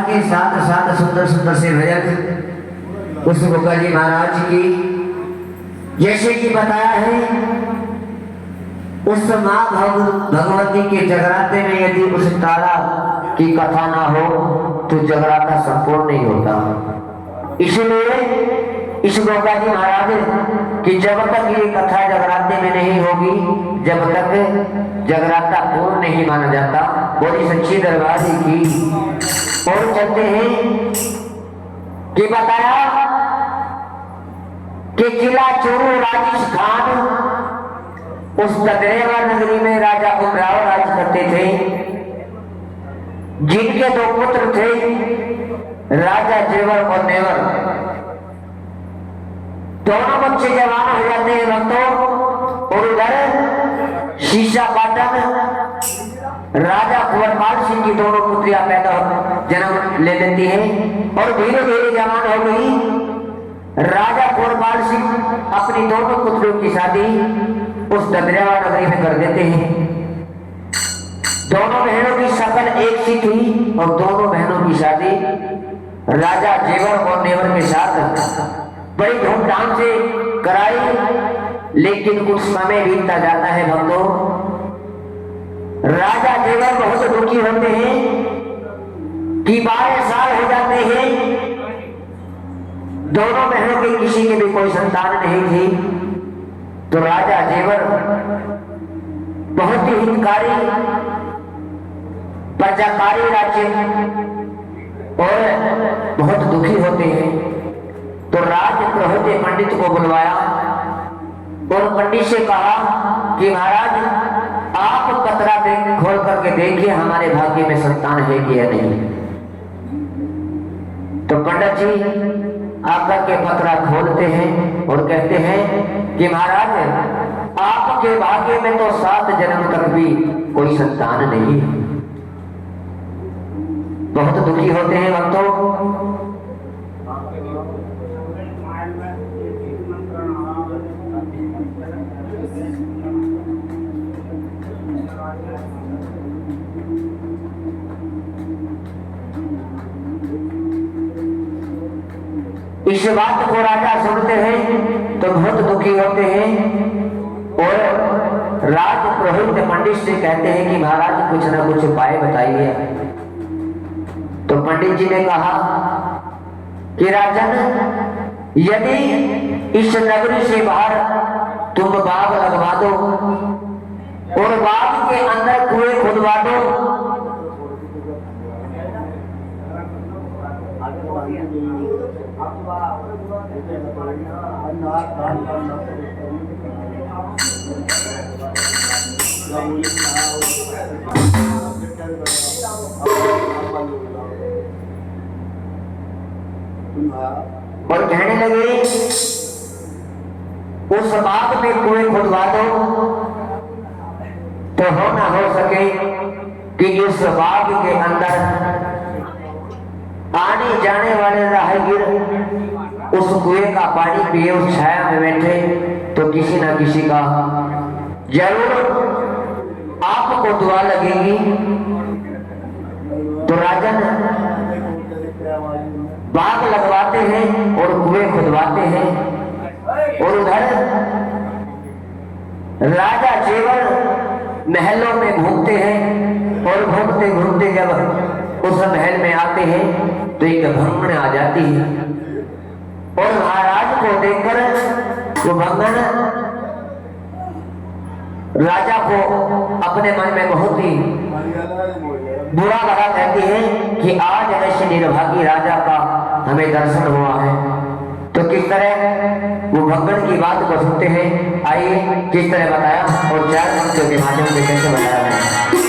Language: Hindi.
के साथ साथ सुंदर सुंदर से भजन उस गोगा जी महाराज की, जैसे कि बताया है उस माँ भगवती के जगराते में यदि उस तारा की कथा ना हो तो जगराता संपूर्ण नहीं होता। इसलिए इस गोगा जी महाराज की जब तक ये कथा जगराते में नहीं होगी, जब तक जगराता पूर्ण नहीं माना जाता। बोली सच्ची दरबार की। और चलते हैं कि बताया कि किला चूरू राजस्थान, उस तगड़ेवा नगरी में राजा उमराव राज करते थे, जिनके दो पुत्र थे, राजा जेवर और नेवर। दोनों बच्चे जवान हो जाते हैं भक्तों। और उधर शीशा पाटन राजा कुंवरपाल सिंह की दोनों पुत्रियां पैदा जन्म ले लेती हैं और धीरे धीरे जवान हो गई। राजा कुंवरपाल सिंह अपनी दोनों पुत्रियों की शादी उस ददरेवा नगरी में कर देते हैं। दोनों बहनों की शक्ल एक सी थी और दोनों बहनों की शादी राजा जेवर और नेवर के साथ बड़ी धूमधाम से कराई। लेकिन कुछ समय बीतता जाता है भक्तों। राजा जेवर बहुत दुखी होते हैं कि 12 साल हो जाते हैं, दोनों बहनों के किसी के भी कोई संतान नहीं थी। तो राजा जेवर बहुत ही हितकारी प्रजाकारी राज्य और बहुत दुखी होते हैं। तो राज प्रहोते पंडित को बुलवाया और पंडित से कहा कि महाराज आप पतरा खोल करके देखिए हमारे भाग्य में संतान है कि या नहीं। तो पंडित जी आकर के पतरा खोलते हैं और कहते हैं कि महाराज आपके भाग्य में तो 7 जन्म तक भी कोई संतान नहीं है। बहुत दुखी होते हैं भक्तों। इस बात को राजा सुनते हैं तो बहुत दुखी होते हैं और राज पुरोहित पंडित से कहते हैं कि महाराज कुछ ना कुछ उपाय बताइए। तो पंडित जी ने कहा कि राजन, यदि इस नगरी से बाहर तुम बाग लगवा दो और बाग के अंदर कुएं खुदवा दो, और कहने लगे उस बाग में कुएं खुदवा दो तो हो ना हो सके कि उस बाग के अंदर आने जाने वाले राहगीर उस कुएं का पानी पिए, उस छाया में बैठे तो किसी ना किसी का जरूर आपको दुआ लगेगी। तो राजन बाग लगवाते हैं और कुएं खुदवाते हैं। और उधर राजा जेवर महलों में घूमते हैं और घूमते घूमते जब उस महल में आते हैं तो एक भंगण आ जाती है और महाराज को देखकर वो भंगण राजा को अपने मन में बहुत ही बुरा लगा। कहती है कि आज ऐसे निर्भागी राजा का हमें दर्शन हुआ है। तो किस तरह वो भंगण की बात को सुनते हैं, आइए किस तरह बताया और 4 पंक्तियों के माध्यम से कैसे बताया है।